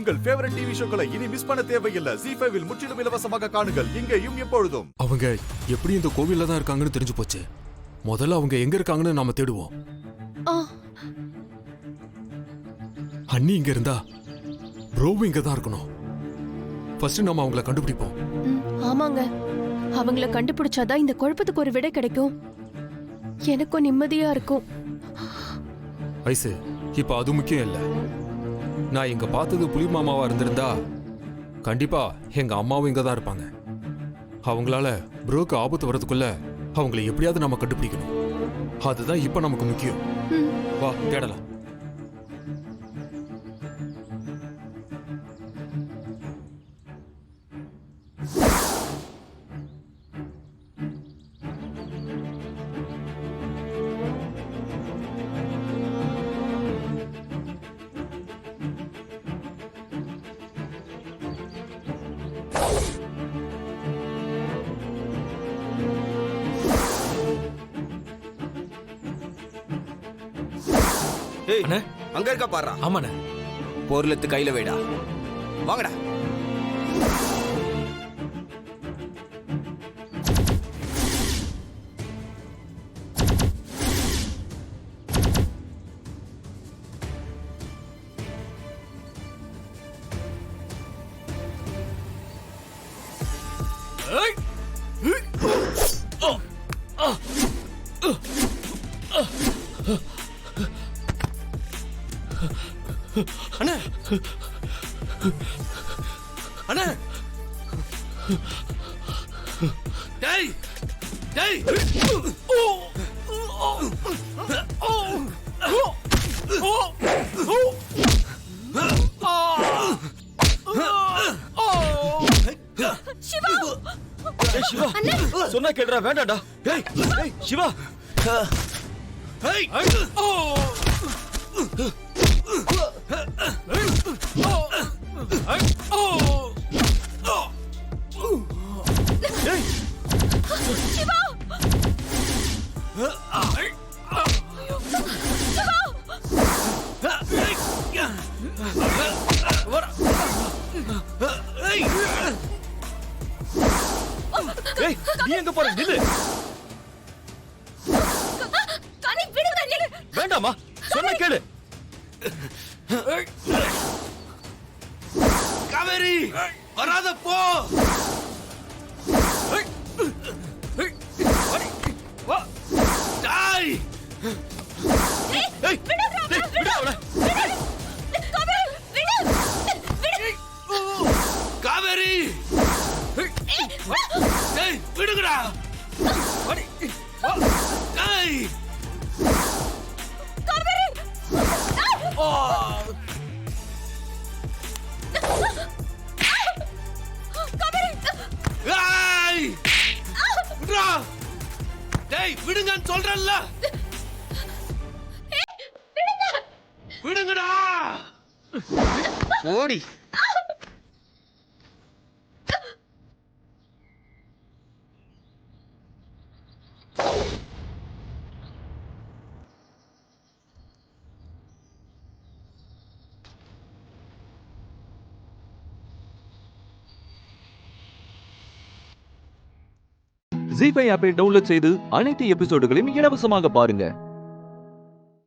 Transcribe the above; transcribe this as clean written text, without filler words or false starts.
உங்கள் favourite TV ஷோக்களை இனி miss பண்ண தேவையில்லை. ZEE5 இல் முற்றிலும் இலவசமாக காணுங்கள், இங்கேயும் எப்பொழுதும். அவங்க எப்படி இந்த கோவில்ல தான் இருக்காங்கன்னு தெரிஞ்சு போச்சு. முதல்ல அவங்க எங்க இருக்காங்கன்னு நாம தேடுவோம். அண்ணி இங்க இருந்தா ப்ரோவும் இங்க தான் இருக்கணும். ஃபர்ஸ்ட் நாம அவங்கள கண்டுபிடிப்போம். ஆமாங்க, அவங்கள கண்டுபிடிச்சாதான் இந்த குழப்பத்துக்கு ஒரு விடை கிடைக்கும். எனக்கும் நிம்மதியா இருக்கும். ஐசு, இப்ப அது முக்கியம் இல்ல. நான் இங்க பார்த்தது புலி மாமாவா இருந்திருந்தா கண்டிப்பா எங்க அம்மாவும் இங்க தான் இருப்பாங்க. அவங்களால ப்ரோக்கு ஆபத்து வரதுக்குள்ள அவங்களை எப்படியாவது நாம கண்டுபிடிக்கணும். அதுதான் இப்ப நமக்கு முக்கியம். வா தேடலாம். அங்க இருக்க பாரு. ஆமாண்ணே. பொருளத்து கையில வைடா. வாங்கடா. அண்ணா அண்ணா டேய் டேய் சிவா சொன்னா கேடுறா. வேண்டாடா. டேய் டேய் சிவா. நீ எங்க போற? நில்லு. வேண்டாமா, சொன்ன கேளு. காவேரி வராத போ. காவேரி விடுங்கடா. விடுங்கன்னு சொல்றல்ல. விடுங்கடா. ஓடி. ZEE5 ஆப்பை டவுன்லோட் செய்து அனைத்து எபிசோடுகளையும் இலவசமாக பாருங்க.